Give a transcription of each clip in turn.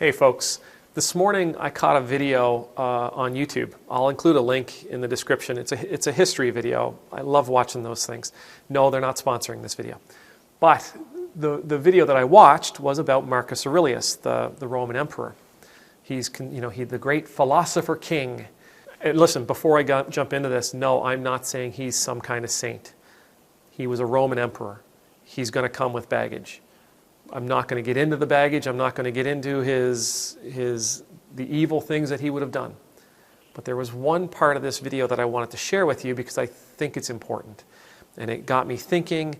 Hey folks, this morning I caught a video on YouTube. I'll include a link in the description. It's a history video. I love watching those things. No, they're not sponsoring this video. But the video that I watched was about Marcus Aurelius, the Roman emperor. He's the great philosopher king. And listen, before I jump into this, no, I'm not saying he's some kind of saint. He was a Roman emperor. He's going to come with baggage. I'm not going to get into the baggage. I'm not going to get into the evil things that he would have done. But there was one part of this video that I wanted to share with you because I think it's important. And it got me thinking,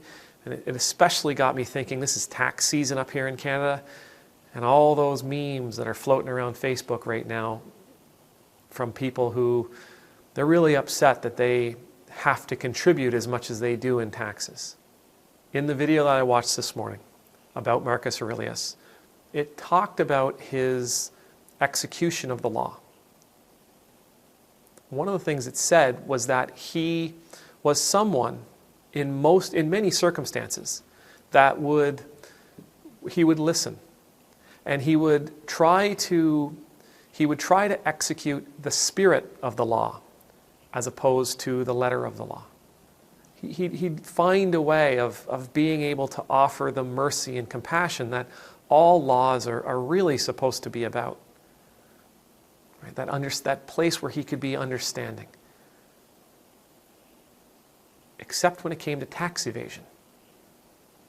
and it especially got me thinking, this is tax season up here in Canada, and all those memes that are floating around Facebook right now from people who, they're really upset that they have to contribute as much as they do in taxes. In the video that I watched this morning, about Marcus Aurelius, it talked about his execution of the law. One of the things it said was that he was someone in many circumstances that he would listen, and he would try to execute the spirit of the law as opposed to the letter of the law. He'd find a way of being able to offer the mercy and compassion that all laws are really supposed to be about. Right? That place where he could be understanding. Except when it came to tax evasion.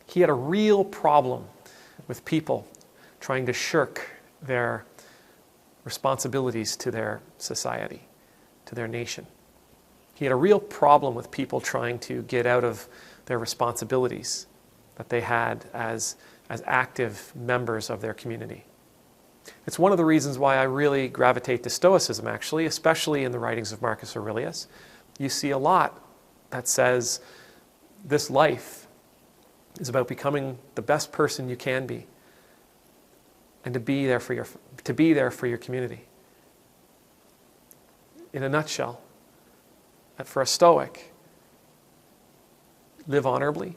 He had a real problem with people trying to shirk their responsibilities to their society, to their nation. He had a real problem with people trying to get out of their responsibilities that they had as active members of their community. It's one of the reasons why I really gravitate to Stoicism, actually, especially in the writings of Marcus Aurelius. You see a lot that says this life is about becoming the best person you can be and to be there for your community. In a nutshell, that for a Stoic, live honorably,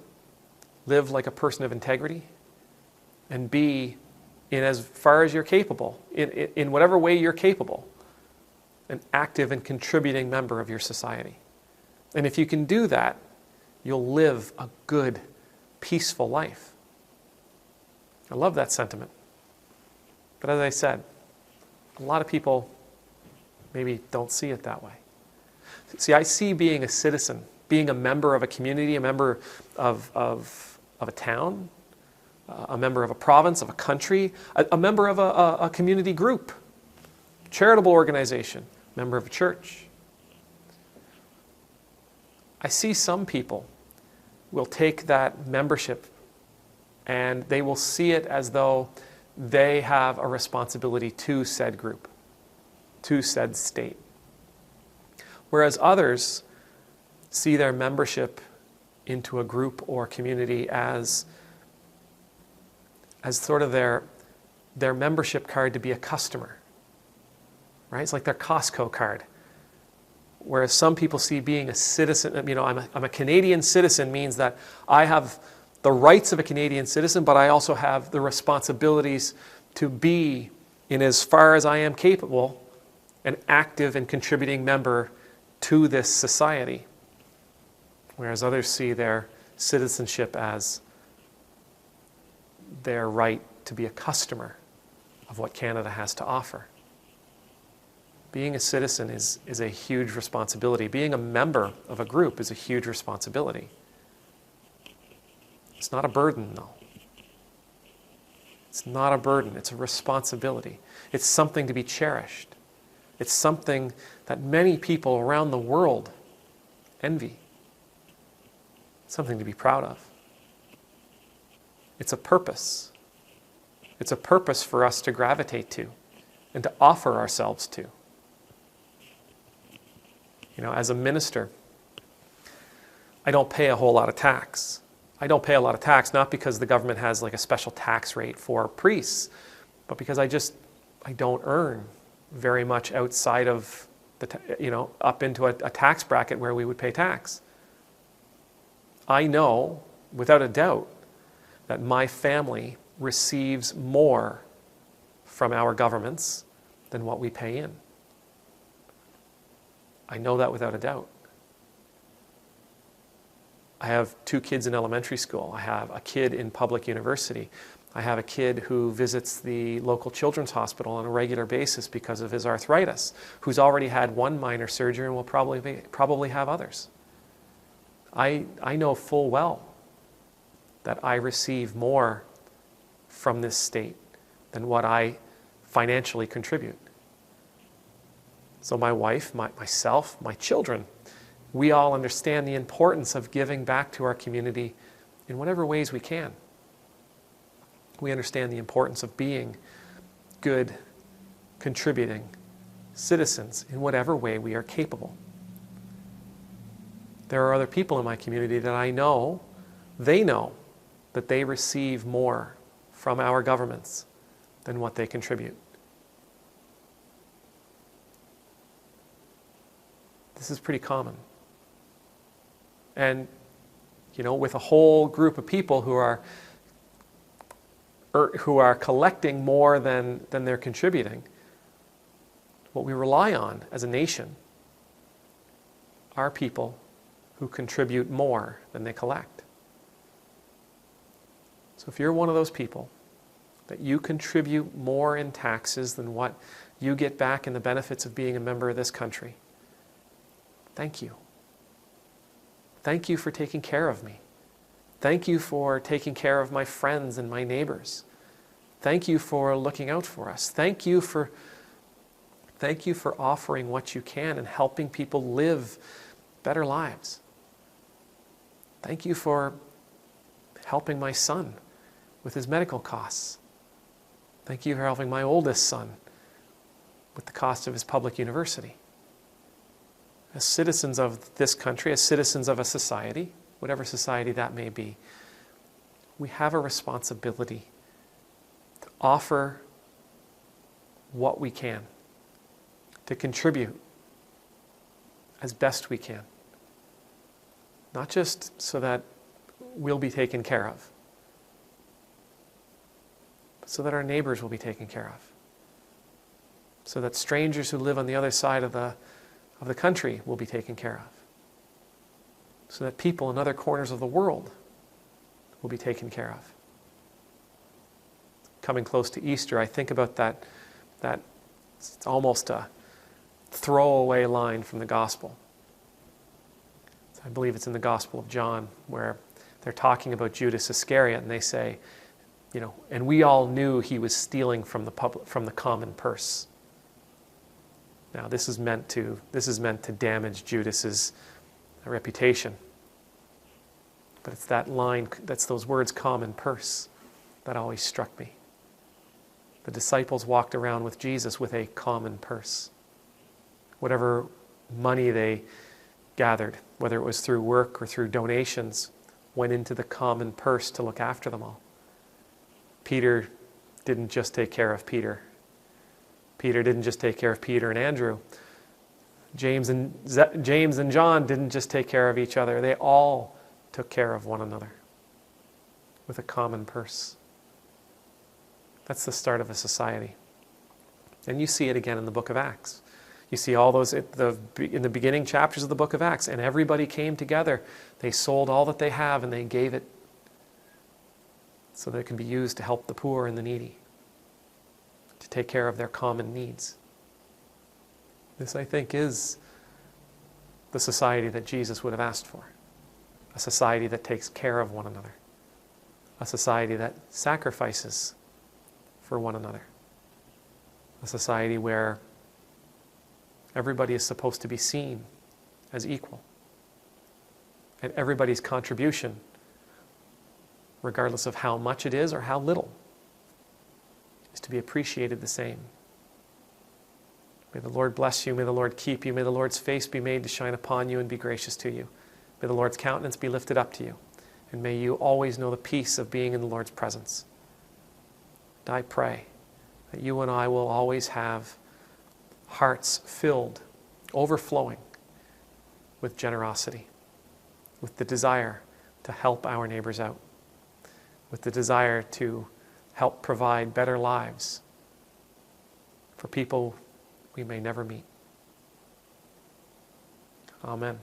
live like a person of integrity, and be, in as far as you're capable, in whatever way you're capable, an active and contributing member of your society. And if you can do that, you'll live a good, peaceful life. I love that sentiment. But as I said, a lot of people maybe don't see it that way. See, I see being a citizen, being a member of a community, a member of a town, a member of a province, of a country, a member of a community group, charitable organization, member of a church. I see some people will take that membership and they will see it as though they have a responsibility to said group, to said state. Whereas others see their membership into a group or community as sort of their membership card to be a customer. Right? It's like their Costco card. Whereas some people see being a citizen, I'm a Canadian citizen means that I have the rights of a Canadian citizen, but I also have the responsibilities to be, in as far as I am capable, an active and contributing member to this society, whereas others see their citizenship as their right to be a customer of what Canada has to offer. Being a citizen is a huge responsibility. Being a member of a group is a huge responsibility. It's not a burden, though. It's not a burden. It's a responsibility. It's something to be cherished. It's something that many people around the world envy. It's something to be proud of. It's a purpose. It's a purpose for us to gravitate to and to offer ourselves to. As a minister, I don't pay a whole lot of tax. I don't pay a lot of tax, not because the government has like a special tax rate for priests, but because I don't earn very much outside of up into a tax bracket where we would pay tax. I know, without a doubt, that my family receives more from our governments than what we pay in. I know that without a doubt. I have 2 kids in elementary school. I have a kid in public university. I have a kid who visits the local children's hospital on a regular basis because of his arthritis, who's already had one minor surgery and will probably have others. I know full well that I receive more from this state than what I financially contribute. So my wife, myself, my children, we all understand the importance of giving back to our community in whatever ways we can. We understand the importance of being good, contributing citizens in whatever way we are capable. There are other people in my community that I know, they know that they receive more from our governments than what they contribute. This is pretty common. And, with a whole group of people who are collecting more than they're contributing, what we rely on as a nation are people who contribute more than they collect. So if you're one of those people, that you contribute more in taxes than what you get back in the benefits of being a member of this country, thank you. Thank you for taking care of me. Thank you for taking care of my friends and my neighbors. Thank you for looking out for us. Thank you for offering what you can and helping people live better lives. Thank you for helping my son with his medical costs. Thank you for helping my oldest son with the cost of his public university. As citizens of this country, as citizens of a society, whatever society that may be, we have a responsibility to offer what we can, to contribute as best we can. Not just so that we'll be taken care of, but so that our neighbors will be taken care of. So that strangers who live on the other side of the country will be taken care of. So that people in other corners of the world will be taken care of. Coming close to Easter, I think about that it's almost a throwaway line from the gospel. I believe it's in the Gospel of John, where they're talking about Judas Iscariot, and they say, and we all knew he was stealing from the common purse. Now, this is meant to damage Judas's reputation. But it's that line, that's those words, common purse, that always struck me. The disciples walked around with Jesus with a common purse. Whatever money they gathered, whether it was through work or through donations, went into the common purse to look after them all. Peter didn't just take care of Peter. Peter didn't just take care of Peter and Andrew. James and John didn't just take care of each other. They all took care of one another with a common purse. That's the start of a society. And you see it again in the book of Acts. You see all those in the beginning chapters of the book of Acts, and everybody came together. They sold all that they have and they gave it so that it can be used to help the poor and the needy, to take care of their common needs. This, I think, is the society that Jesus would have asked for. A society that takes care of one another. A society that sacrifices for one another. A society where everybody is supposed to be seen as equal. And everybody's contribution, regardless of how much it is or how little, is to be appreciated the same. May the Lord bless you. May the Lord keep you. May the Lord's face be made to shine upon you and be gracious to you. May the Lord's countenance be lifted up to you. And may you always know the peace of being in the Lord's presence. And I pray that you and I will always have hearts filled, overflowing with generosity, with the desire to help our neighbors out, with the desire to help provide better lives for people we may never meet. Amen.